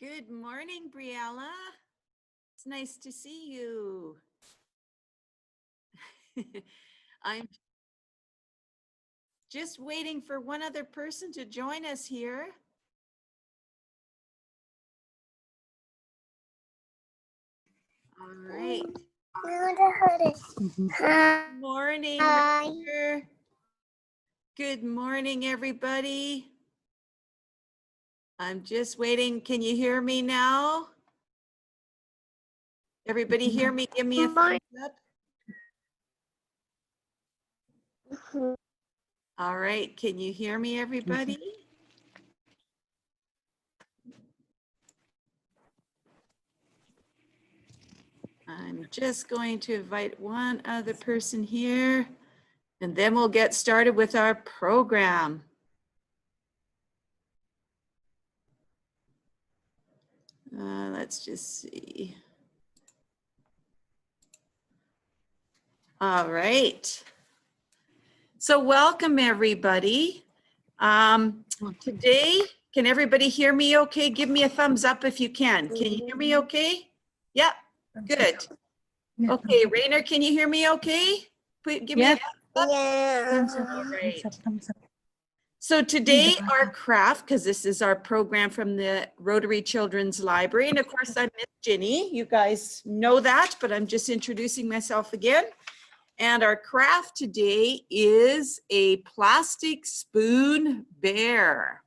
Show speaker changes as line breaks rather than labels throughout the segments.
Good morning, Briella. It's nice to see you. I'm just waiting for one other person to join us here. All right. Good morning. Hi. Good morning, everybody. I'm just waiting. Can you hear me now? Everybody hear me? Give me a thumbs up. All right. Can you hear me, everybody? I'm just going to invite one other person here, and then we'll get started with our program. Let's just see. All right. So welcome, everybody. Today, can everybody hear me okay? Give me a thumbs up if you can. Can you hear me okay? Yep, good. Okay, Rainer, can you hear me okay? Give me a thumbs up. Yeah. All right. So today our craft, because this is our program from the Rotary Children's Library, and of course I'm Miss Ginny. You guys know that, but I'm just introducing myself again. And our craft today is a plastic spoon bear.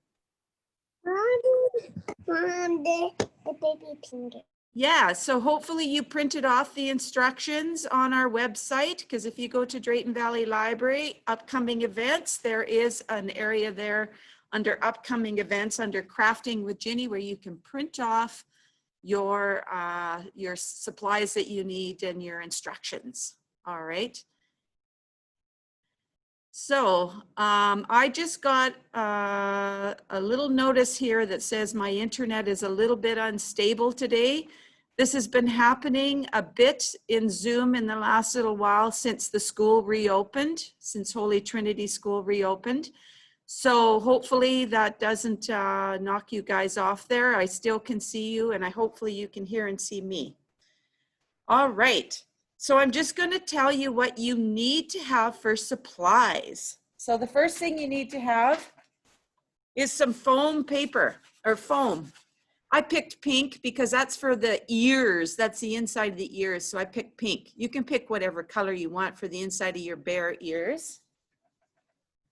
Yeah, so hopefully you printed off the instructions on our website, because if you go to Drayton Valley Library, upcoming events, there is an area there under upcoming events under crafting with Ginny where you can print off your supplies that you need and your instructions. All right. So I just got a little notice here that says my internet is a little bit unstable today. This has been happening a bit in Zoom in the last little while since the school reopened, since Holy Trinity School reopened. So hopefully that doesn't knock you guys off there. I still can see you, and hopefully you can hear and see me. All right. So I'm just going to tell you what you need to have for supplies. So the first thing you need to have is some foam paper or foam. I picked pink because that's for the ears. That's the inside of the ears. So I picked pink. You can pick whatever color you want for the inside of your bear ears.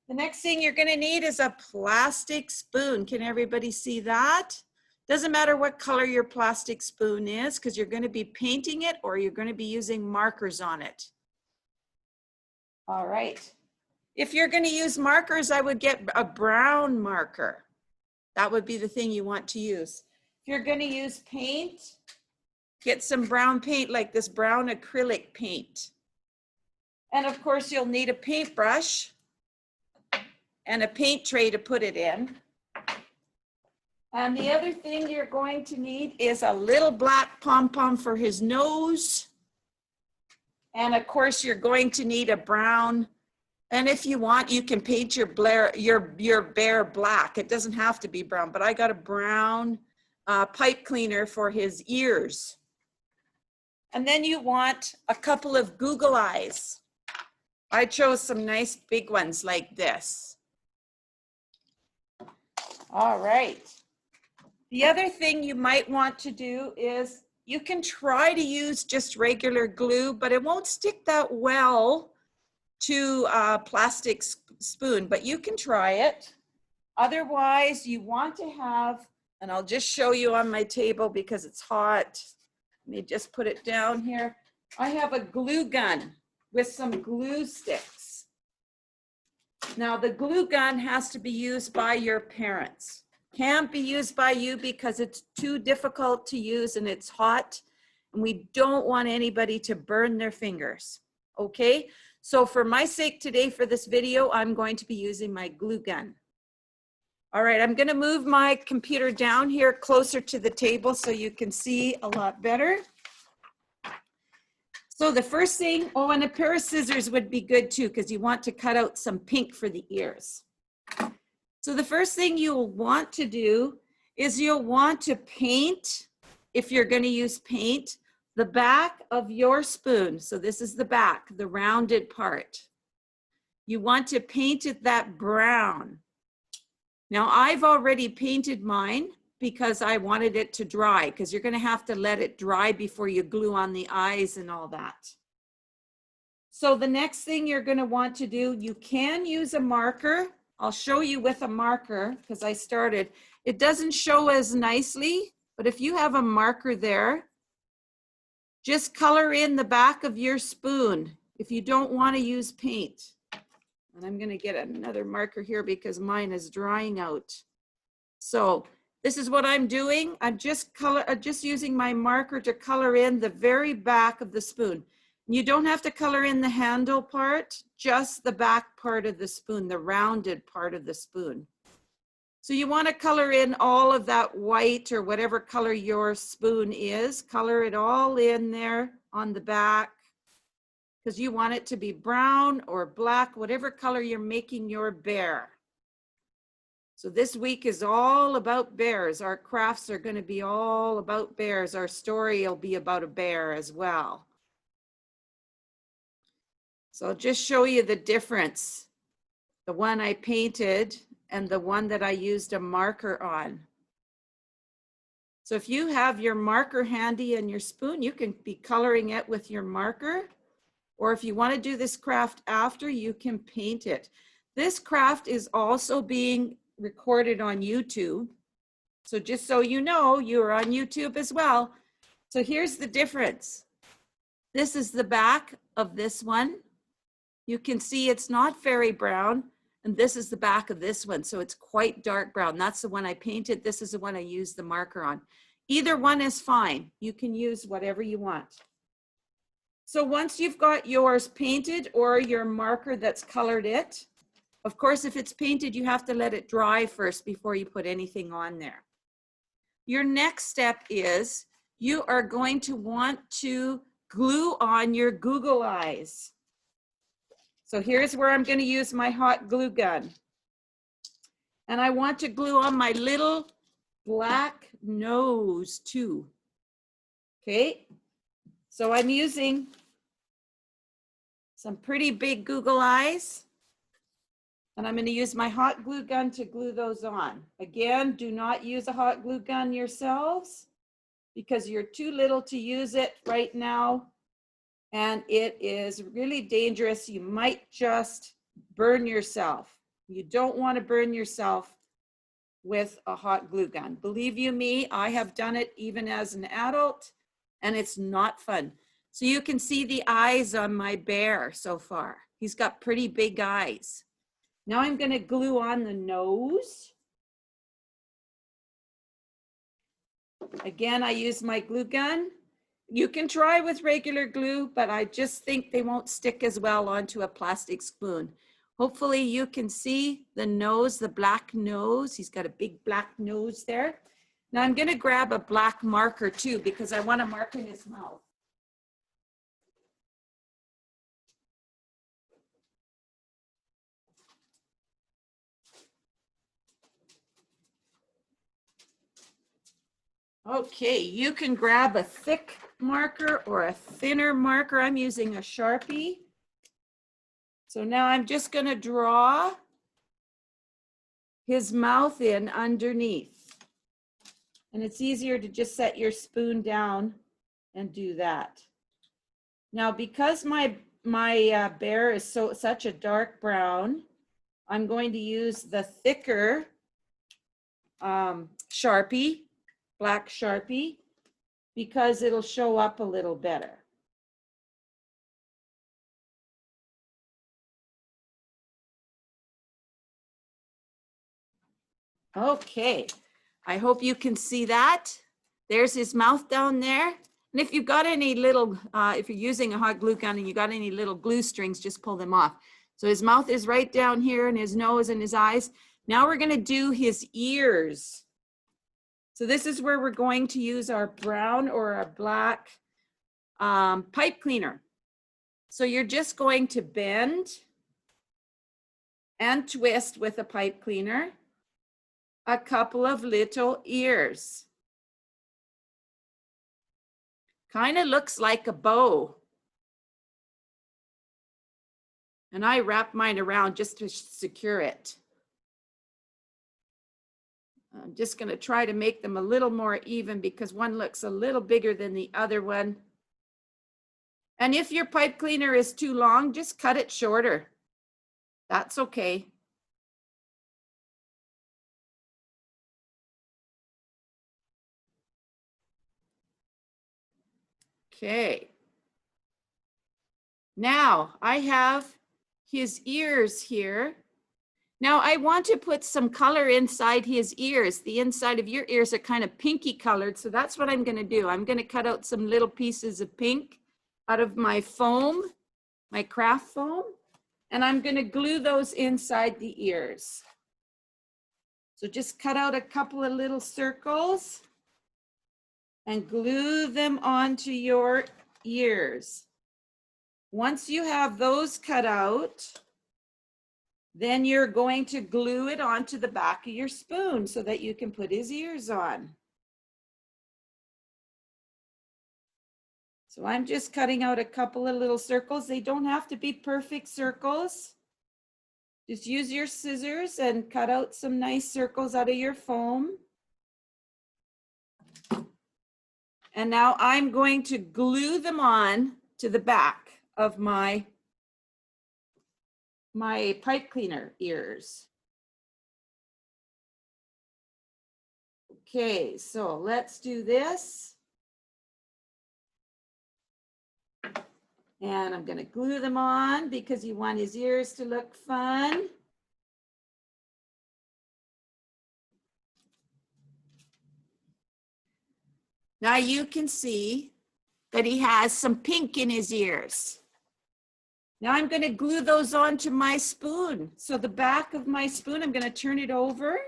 The next thing you're going to need is a plastic spoon. Can everybody see that? Doesn't matter what color your plastic spoon is, because you're going to be painting it or you're going to be using markers on it. All right. If you're going to use markers, I would get a brown marker. That would be the thing you want to use. If you're going to use paint, get some brown paint like this brown acrylic paint. And of course, you'll need a paintbrush and a paint tray to put it in. And the other thing you're going to need is a little black pom-pom for his nose. And of course, you're going to need a brown. And if you want, you can paint your bear black. It doesn't have to be brown, but I got a brown pipe cleaner for his ears. And then you want a couple of Google eyes. I chose some nice big ones like this. All right. The other thing you might want to do is you can try to use just regular glue, but it won't stick that well to a plastic spoon, but you can try it. Otherwise, you want to have, and I'll just show you on my table because it's hot. Let me just put it down here. I have a glue gun with some glue sticks. Now, the glue gun has to be used by your parents. Can't be used by you because it's too difficult to use and it's hot, and we don't want anybody to burn their fingers, okay? So for my sake today for this video, I'm going to be using my glue gun. All right, I'm gonna move my computer down here closer to the table so you can see a lot better. So the first thing, oh, and a pair of scissors would be good too, because you want to cut out some pink for the ears. So the first thing you'll want to do is you'll want to paint, if you're going to use paint, the back of your spoon. So this is the back, the rounded part. You want to paint it that brown. Now I've already painted mine because I wanted it to dry, because you're going to have to let it dry before you glue on the eyes and all that. So the next thing you're going to want to do, you can use a marker. I'll show you with a marker because I started. It doesn't show as nicely, but if you have a marker there, just color in the back of your spoon if you don't want to use paint. And I'm going to get another marker here because mine is drying out. So this is what I'm doing. I'm just using my marker to color in the very back of the spoon. You don't have to color in the handle part, just the back part of the spoon, the rounded part of the spoon. So you want to color in all of that white or whatever color your spoon is, color it all in there on the back, because you want it to be brown or black, whatever color you're making your bear. So this week is all about bears. Our crafts are going to be all about bears. Our story will be about a bear as well. So I'll just show you the difference. The one I painted and the one that I used a marker on. So if you have your marker handy and your spoon, you can be coloring it with your marker. Or if you want to do this craft after, you can paint it. This craft is also being recorded on YouTube. So just so you know, you're on YouTube as well. So here's the difference. This is the back of this one. You can see it's not very brown. And this is the back of this one. So it's quite dark brown. That's the one I painted. This is the one I used the marker on. Either one is fine. You can use whatever you want. So once you've got yours painted or your marker that's colored it, of course, if it's painted, you have to let it dry first before you put anything on there. Your next step is you are going to want to glue on your Google eyes. So here's where I'm going to use my hot glue gun. And I want to glue on my little black nose too. Okay, so I'm using some pretty big Google eyes. And I'm going to use my hot glue gun to glue those on. Again, do not use a hot glue gun yourselves because you're too little to use it right now. And it is really dangerous. You might just burn yourself. You don't want to burn yourself with a hot glue gun. Believe you me, I have done it even as an adult, and it's not fun. So you can see the eyes on my bear so far. He's got pretty big eyes. Now I'm going to glue on the nose. Again, I use my glue gun. You can try with regular glue, but I just think they won't stick as well onto a plastic spoon. Hopefully you can see the nose, the black nose. He's got a big black nose there. Now I'm going to grab a black marker too because I want to mark in his mouth. Okay, you can grab a thick marker or a thinner marker. I'm using a Sharpie. So now I'm just going to draw his mouth in underneath. And it's easier to just set your spoon down and do that. Now, because my bear is such a dark brown, I'm going to use the thicker Sharpie. Black Sharpie, because it'll show up a little better. Okay, I hope you can see that. There's his mouth down there. And if you've got any little, if you're using a hot glue gun and you got any little glue strings, just pull them off. So his mouth is right down here and his nose and his eyes. Now we're gonna do his ears. So this is where we're going to use our brown or our black pipe cleaner. So you're just going to bend and twist with a pipe cleaner. a couple of little ears. Kind of looks like a bow. And I wrap mine around just to secure it. I'm just going to try to make them a little more even because one looks a little bigger than the other one. And if your pipe cleaner is too long, just cut it shorter. That's okay. Okay. Now I have his ears here. Now I want to put some color inside his ears. The inside of your ears are kind of pinky colored. So that's what I'm going to do. I'm going to cut out some little pieces of pink out of my foam, my craft foam, and I'm going to glue those inside the ears. So just cut out a couple of little circles and glue them onto your ears. Once you have those cut out, then you're going to glue it onto the back of your spoon so that you can put his ears on. So I'm just cutting out a couple of little circles. They don't have to be perfect circles. Just use your scissors and cut out some nice circles out of your foam. And now I'm going to glue them on to the back of my pipe cleaner ears. Okay, so let's do this. And I'm going to glue them on because you want his ears to look fun. Now you can see that he has some pink in his ears. Now I'm going to glue those onto my spoon. So the back of my spoon, I'm going to turn it over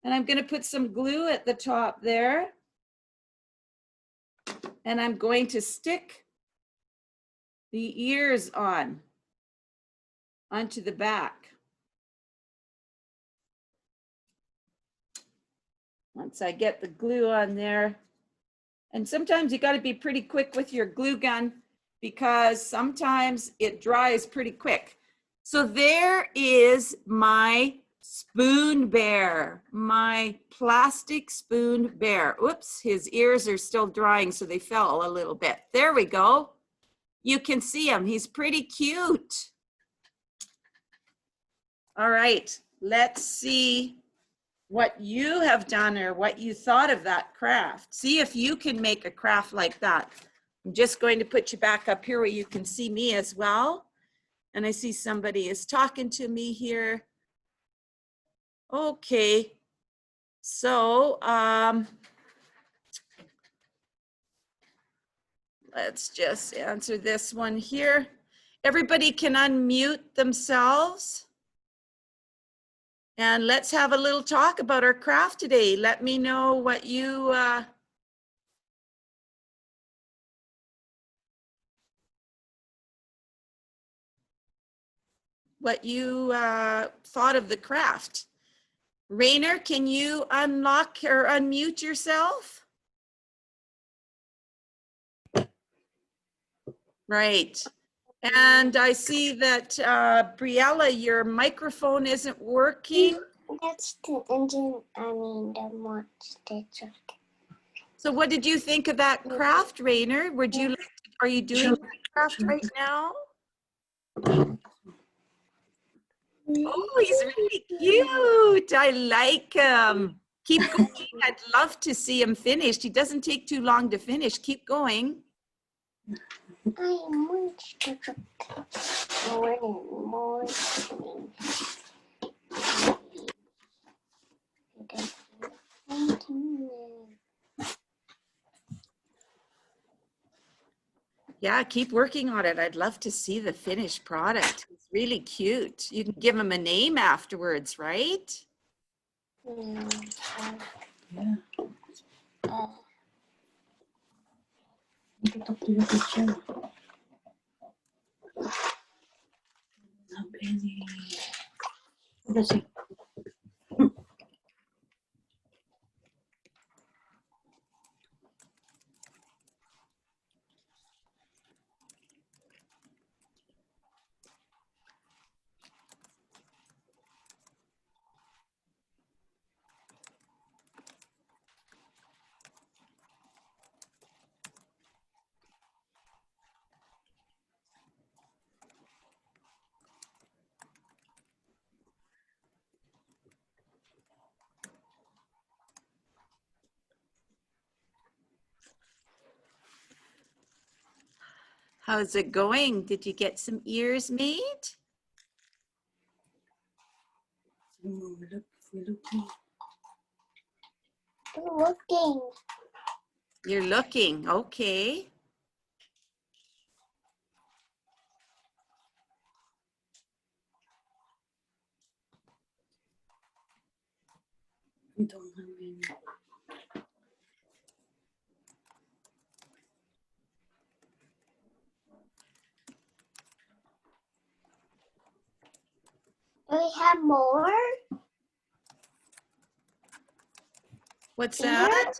and I'm going to put some glue at the top there. And I'm going to stick the ears onto the back. Once I get the glue on there, and sometimes you got to be pretty quick with your glue gun because sometimes it dries pretty quick. So there is my spoon bear, my plastic spoon bear. Oops, his ears are still drying, so they fell a little bit. There we go. You can see him. He's pretty cute. All right, let's see what you have done or what you thought of that craft. See if you can make a craft like that. I'm just going to put you back up here where you can see me as well. And I see somebody is talking to me here. Okay, so let's just answer this one here. Everybody can unmute themselves. And let's have a little talk about our craft today. Let me know what you thought of the craft. Rainer, can you unlock or unmute yourself? Right. And I see that Briella, your microphone isn't working.
That's the engine, the monster.
So what did you think of that craft, Rainer? Are you doing craft right now? Oh, he's really cute. I like him. Keep going. I'd love to see him finished. He doesn't take too long to finish. Keep going. Yeah, keep working on it. I'd love to see the finished product. It's really cute. You can give him a name afterwards, right?
Yeah.
How's it going? Did you get some ears made?
Looking.
You're looking, okay.
We don't have any.
Do we have more?
What's
Here?
that?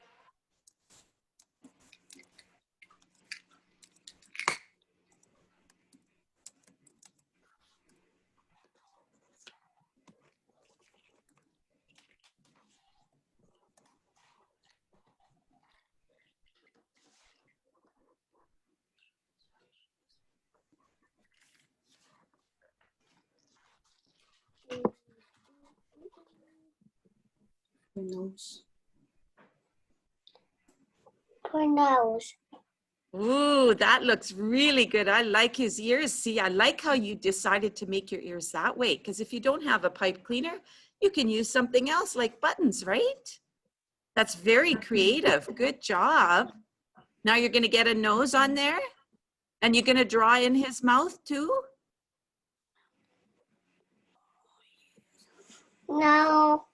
My nose.
For nose.
Ooh, that looks really good. I like his ears. See, I like how you decided to make your ears that way, because if you don't have a pipe cleaner, you can use something else like buttons, right? That's very creative. Good job. Now you're going to get a nose on there, and you're going to draw in his mouth too?
No.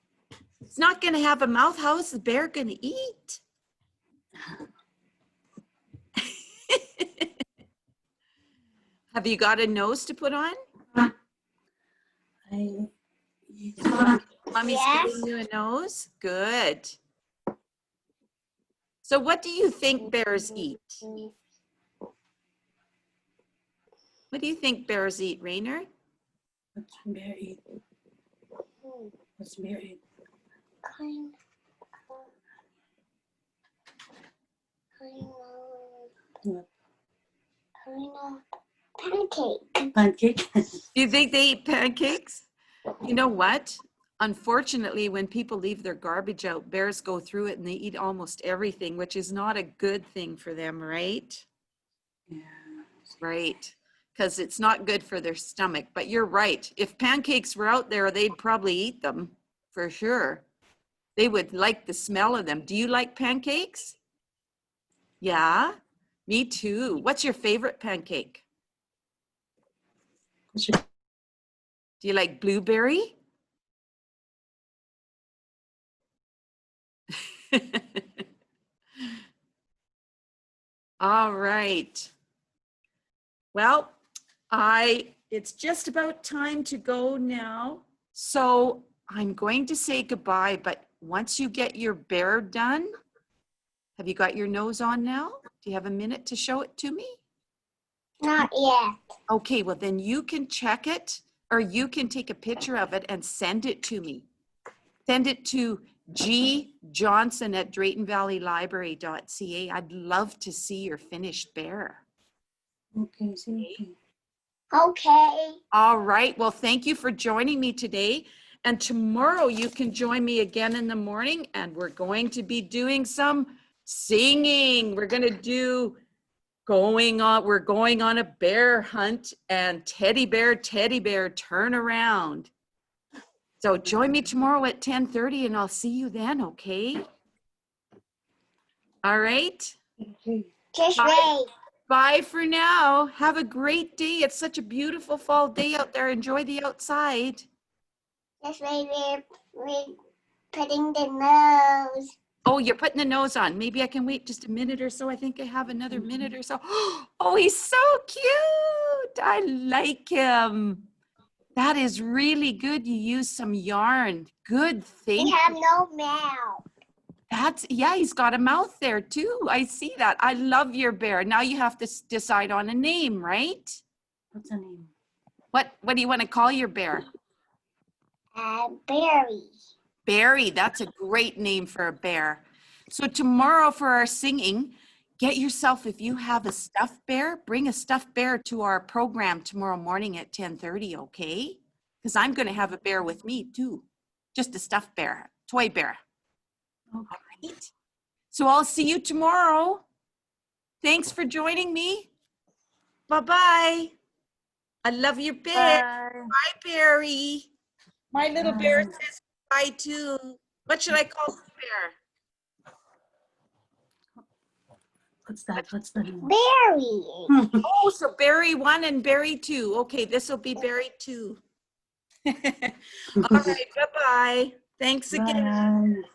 It's not going to have a mouth. How is the bear going to eat? Have you got a nose to put on? Mommy's
Yes.
giving you a nose? Good. So what do you think bears eat? What do you think bears eat, Rainer?
What's bear eat? What's bear eat?
Kind
What?
of pancake.
Pancake?
Do you think they eat pancakes? You know what? Unfortunately, when people leave their garbage out, bears go through it and they eat almost everything, which is not a good thing for them, right?
Yeah.
Right. Because it's not good for their stomach. But you're right. If pancakes were out there, they'd probably eat them for sure. They would like the smell of them. Do you like pancakes? Yeah, me too. What's your favorite pancake?
What's your
Do you like blueberry? All right. Well, it's just about time to go now. So I'm going to say goodbye, but once you get your bear done, have you got your nose on now? Do you have a minute to show it to me?
Not yet.
Okay, well then you can check it, or you can take a picture of it and send it to me. Send it to gjohnson@draytonvalleylibrary.ca. I'd love to see your finished bear.
okay, see, okay.
Okay.
All right, well, thank you for joining me today. And tomorrow you can join me again in the morning, and we're going to be doing some singing. We're going to do we're going on a bear hunt, and teddy bear, turn around. So join me tomorrow at 10:30 and I'll see you then, okay? All right.
Okay.
Just
Bye.
wait.
Bye for now. Have a great day. It's such a beautiful fall day out there. Enjoy the outside.
Just wait. We're putting the nose.
Oh, you're putting the nose on. Maybe I can wait just a minute or so. I think I have another minute or so. Oh, he's so cute. I like him. That is really good. You use some yarn. Good thing.
We have no mouth.
Yeah, he's got a mouth there too. I see that. I love your bear. Now you have to decide on a name, right?
What's the name?
What do you want to call your bear?
Berry.
Barry, that's a great name for a bear. So tomorrow for our singing, get yourself, if you have a stuffed bear, bring a stuffed bear to our program tomorrow morning at 10:30, okay? Because I'm going to have a bear with me too. Just a stuffed bear, toy bear.
Okay.
All right. So I'll see you tomorrow. Thanks for joining me. Bye-bye. I love your bear.
Bye.
Bye, Barry. My little bear
Bye.
says bye too. What should I call the bear?
What's that? What's the name?
Berry.
Oh, so Barry 1 and Barry 2. Okay, this will be Barry 2. All right, bye-bye. Thanks again.
Bye.